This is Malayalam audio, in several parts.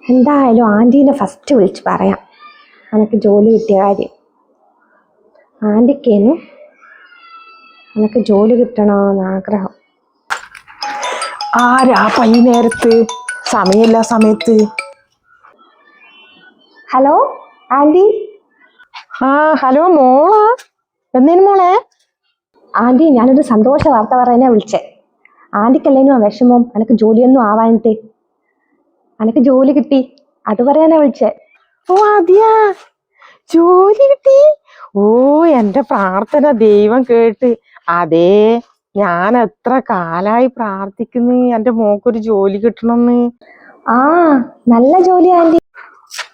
എന്തായാലും ആൻറ്റീനെ ഫസ്റ്റ് വിളിച്ച് പറയാം എനിക്ക് ജോലി കിട്ടിയ കാര്യം. ആൻറ്റിക്കേനും എനിക്ക് ജോലി കിട്ടണമെന്ന് ആഗ്രഹം. ആരാ ഈ നേരത്ത്? സമയമില്ല സമയത്ത്. Hello aunty. ഹലോ മോളാ? എന്നേനും മോളെ? ആൻറ്റി, ഞാനൊരു സന്തോഷ വാർത്ത പറയാനാ വിളിച്ചേ. ആൻറ്റിക്കല്ലേനും വിഷമം എനിക്ക് ജോലിയൊന്നും ആവാനിട്ട്. എനിക്ക് ജോലി കിട്ടി, അത് പറയാനാ വിളിച്ചേ. ഓ അതെയാ, ജോലി കിട്ടി? ഓ എന്റെ പ്രാർത്ഥന ദൈവം കേട്ട്. അതേ, ഞാൻ എത്ര കാലായി പ്രാർത്ഥിക്കുന്നു എന്റെ മോക്കൊരു ജോലി കിട്ടണമെന്ന്. നല്ല ജോലി ആൻറ്റി.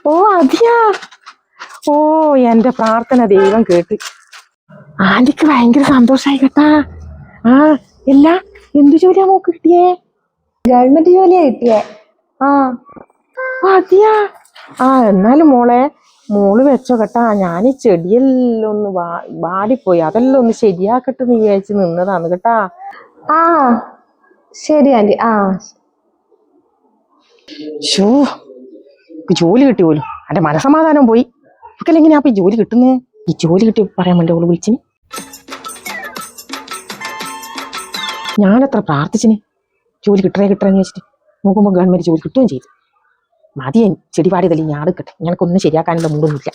ഓ അതെയാ, ഓ എന്റെ പ്രാർത്ഥന ദൈവം കേട്ട്. ആന്റിക്ക് ഭയങ്കര സന്തോഷായി കേട്ടാ. എല്ലാ എന്തു ജോലിയാ മോക്ക് കിട്ടിയേ? ഗവൺമെന്റ് ജോലിയാ കിട്ടിയേ. അതെയാ. എന്നാലും മോള് വെച്ചോ കേട്ടാ. ഞാൻ ഈ ചെടിയെല്ലാം ഒന്ന് വാടിപ്പോയി, അതെല്ലാം ഒന്ന് ശരിയാക്കട്ടെ എന്ന് വിചാരിച്ച് നിന്നതാണ് കേട്ടാ. ശരി ആൻറ്റി. ജോലി കിട്ടി പോലും, എന്റെ മനസമാധാനം പോയി. എങ്ങനെയാ ഈ ജോലി കിട്ടുന്നേ? ഈ ജോലി കിട്ടി പറയാൻ വേണ്ടി അവള് വിളിച്ചിന്. ഞാനെത്ര പ്രാർത്ഥിച്ചിന് ജോലി കിട്ടണേന്ന് വെച്ചിട്ട്. നോക്കുമ്പോ ഗവൺമെന്റ് ജോലി കിട്ടുകയും ചെയ്തു. മതിയെ ചെടി പാടിയതല്ലേ, ഞാൻ എടുക്കട്ടെ. ഞങ്ങൾക്കൊന്നും ശരിയാക്കാനുള്ള മൂടൊന്നുമില്ല.